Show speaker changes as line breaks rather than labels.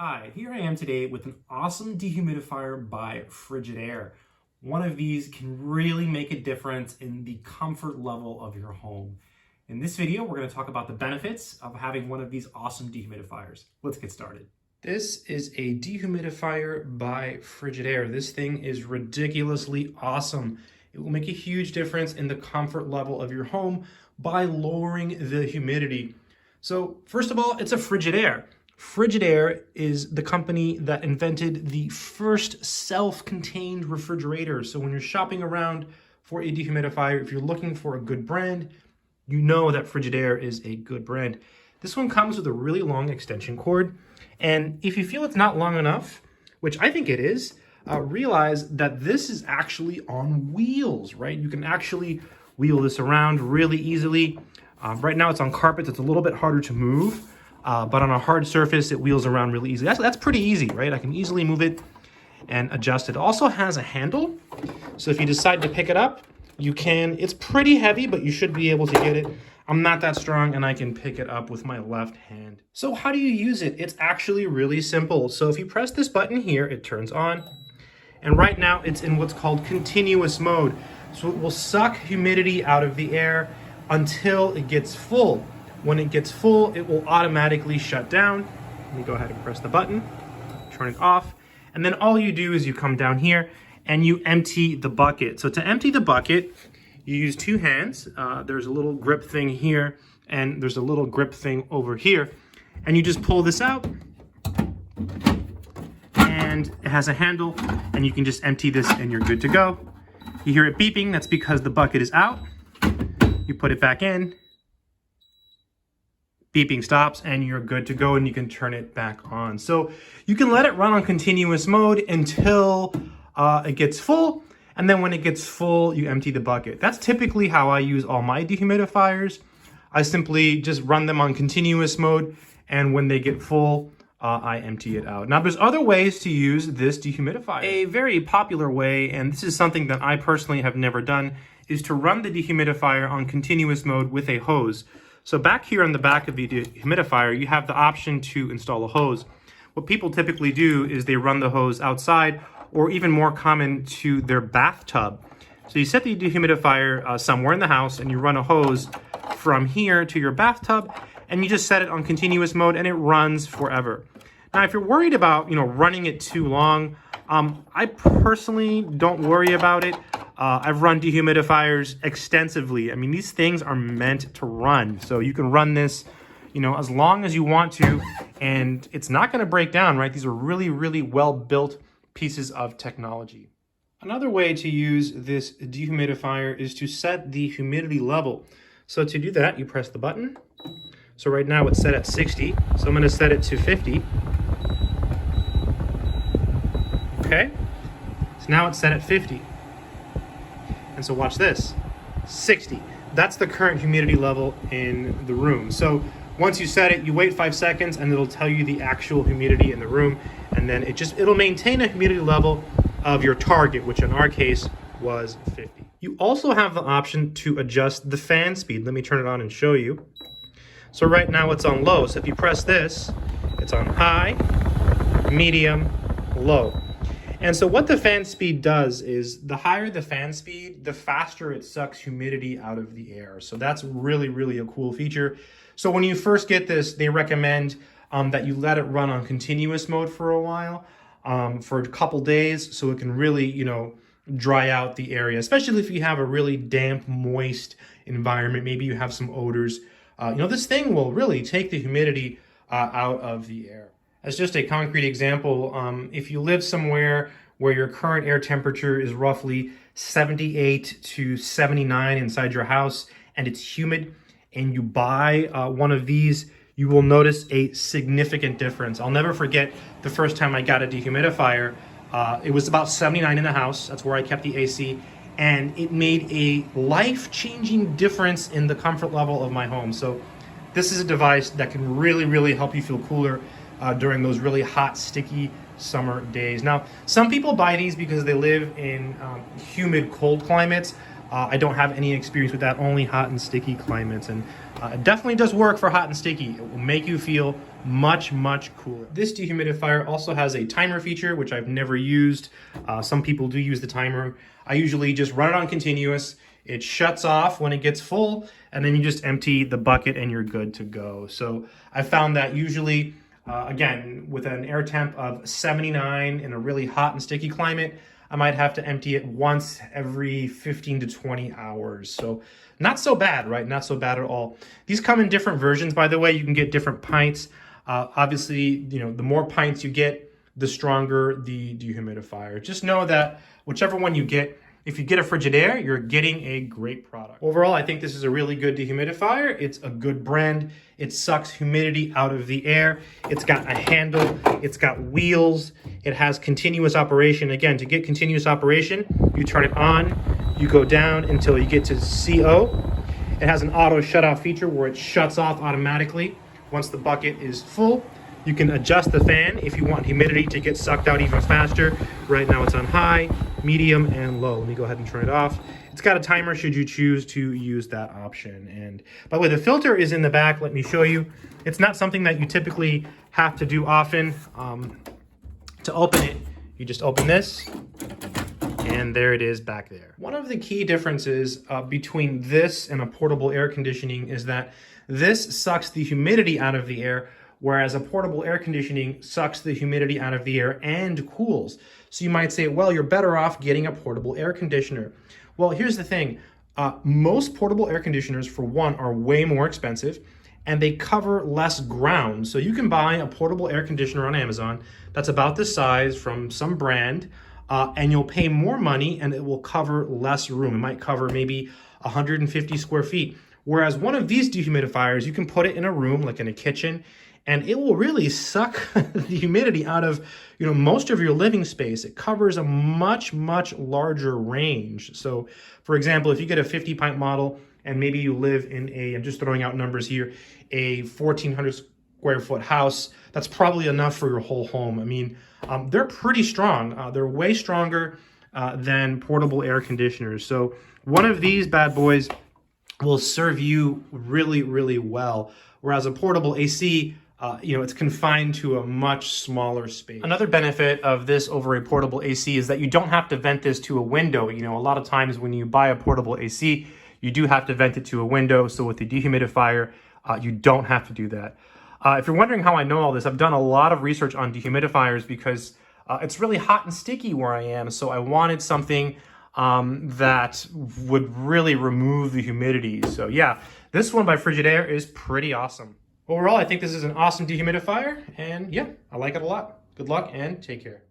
Hi, here I am today with an awesome dehumidifier by Frigidaire. One of these can really make a difference in the comfort level of your home. In this video, we're going to talk about the benefits of having one of these awesome dehumidifiers. Let's get started. This is a dehumidifier by Frigidaire. This thing is ridiculously awesome. It will make a huge difference in the comfort level of your home by lowering the humidity. So first of all, it's a Frigidaire. Frigidaire is the company that invented the first self-contained refrigerator. So when you're shopping around for a dehumidifier, if you're looking for a good brand, you know that Frigidaire is a good brand. This one comes with a really long extension cord. And if you feel it's not long enough, which I think it is, realize that this is actually on wheels, right? You can actually wheel this around really easily. Right now it's on carpet, it's a little bit harder to move. But on a hard surface, it wheels around really easily. That's pretty easy, right? I can easily move it and adjust it. It also has a handle. So if you decide to pick it up, you can. It's pretty heavy, but you should be able to get it. I'm not that strong and I can pick it up with my left hand. So how do you use it? It's actually really simple. So if you press this button here, it turns on. And right now it's in what's called continuous mode. So it will suck humidity out of the air until it gets full. When it gets full, it will automatically shut down. Let me go ahead and press the button, turn it off. And then all you do is you come down here and you empty the bucket. So to empty the bucket, you use two hands. There's a little grip thing here and there's a little grip thing over here. And you just pull this out and it has a handle and you can just empty this and you're good to go. You hear it beeping, that's because the bucket is out. You put it back in. Beeping stops and you're good to go and you can turn it back on. So you can let it run on continuous mode until it gets full. And then when it gets full, you empty the bucket. That's typically how I use all my dehumidifiers. I simply just run them on continuous mode. And when they get full, I empty it out. Now there's other ways to use this dehumidifier. A very popular way, and this is something that I personally have never done, is to run the dehumidifier on continuous mode with a hose. So back here on the back of the dehumidifier, you have the option to install a hose. What people typically do is they run the hose outside, or even more common, to their bathtub. So you set the dehumidifier somewhere in the house and you run a hose from here to your bathtub and you just set it on continuous mode and it runs forever. Now, if you're worried about, running it too long, I personally don't worry about it. I've run dehumidifiers extensively. I mean, these things are meant to run. So you can run this, as long as you want to, and it's not going to break down, right? These are really, really well-built pieces of technology. Another way to use this dehumidifier is to set the humidity level. So to do that, you press the button. So right now it's set at 60. So I'm going to set it to 50. Okay. So now it's set at 50. And so watch this, 60. That's the current humidity level in the room. So once you set it, you wait 5 seconds and it'll tell you the actual humidity in the room. And then it'll maintain a humidity level of your target, which in our case was 50. You also have the option to adjust the fan speed. Let me turn it on and show you. So right now it's on low. So if you press this, it's on high, medium, low. And so what the fan speed does is the higher the fan speed, the faster it sucks humidity out of the air. So that's really, really a cool feature. So when you first get this, they recommend that you let it run on continuous mode for a while, for a couple days, so it can really, dry out the area, especially if you have a really damp, moist environment. Maybe you have some odors. This thing will really take the humidity out of the air. As just a concrete example, if you live somewhere where your current air temperature is roughly 78 to 79 inside your house and it's humid and you buy one of these, you will notice a significant difference. I'll never forget the first time I got a dehumidifier. It was about 79 in the house. That's where I kept the AC. And it made a life-changing difference in the comfort level of my home. So this is a device that can really, really help you feel cooler during those really hot, sticky summer days. Now, some people buy these because they live in humid, cold climates. I don't have any experience with that, only hot and sticky climates, and it definitely does work for hot and sticky. It will make you feel much, much cooler. This dehumidifier also has a timer feature, which I've never used. Some people do use the timer. I usually just run it on continuous. It shuts off when it gets full, and then you just empty the bucket and you're good to go. So I found that usually, again, with an air temp of 79 in a really hot and sticky climate, I might have to empty it once every 15 to 20 hours. So not so bad, right? Not so bad at all. These come in different versions, by the way. You can get different pints. Obviously, the more pints you get, the stronger the dehumidifier. Just know that whichever one you get, if you get a Frigidaire, you're getting a great product. Overall, I think this is a really good dehumidifier. It's a good brand. It sucks humidity out of the air. It's got a handle. It's got wheels. It has continuous operation. Again, to get continuous operation, you turn it on, you go down until you get to CO. It has an auto shut-off feature where it shuts off automatically once the bucket is full. You can adjust the fan if you want humidity to get sucked out even faster. Right now it's on high, medium, and low. Let me go ahead and turn it off. It's got a timer should you choose to use that option. And by the way, the filter is in the back. Let me show you. It's not something that you typically have to do often. To open it, you just open this, and there it is back there. One of the key differences between this and a portable air conditioning is that this sucks the humidity out of the air, whereas a portable air conditioning sucks the humidity out of the air and cools. So you might say, well, you're better off getting a portable air conditioner. Well, here's the thing. Most portable air conditioners, for one, are way more expensive, and they cover less ground. So you can buy a portable air conditioner on Amazon that's about this size from some brand, and you'll pay more money and it will cover less room. It might cover maybe 150 square feet. Whereas one of these dehumidifiers, you can put it in a room, like in a kitchen, and it will really suck the humidity out of, most of your living space. It covers a much, much larger range. So, for example, if you get a 50-pint model and maybe you live in I'm just throwing out numbers here, a 1,400 square foot house, that's probably enough for your whole home. I mean, they're pretty strong. They're way stronger than portable air conditioners. So one of these bad boys will serve you really, really well. Whereas a portable AC, it's confined to a much smaller space. Another benefit of this over a portable AC is that you don't have to vent this to a window. A lot of times when you buy a portable AC, you do have to vent it to a window. So with the dehumidifier, you don't have to do that. If you're wondering how I know all this, I've done a lot of research on dehumidifiers because it's really hot and sticky where I am. So I wanted something that would really remove the humidity. So yeah, this one by Frigidaire is pretty awesome. Overall, I think this is an awesome dehumidifier, and yeah, I like it a lot. Good luck and take care.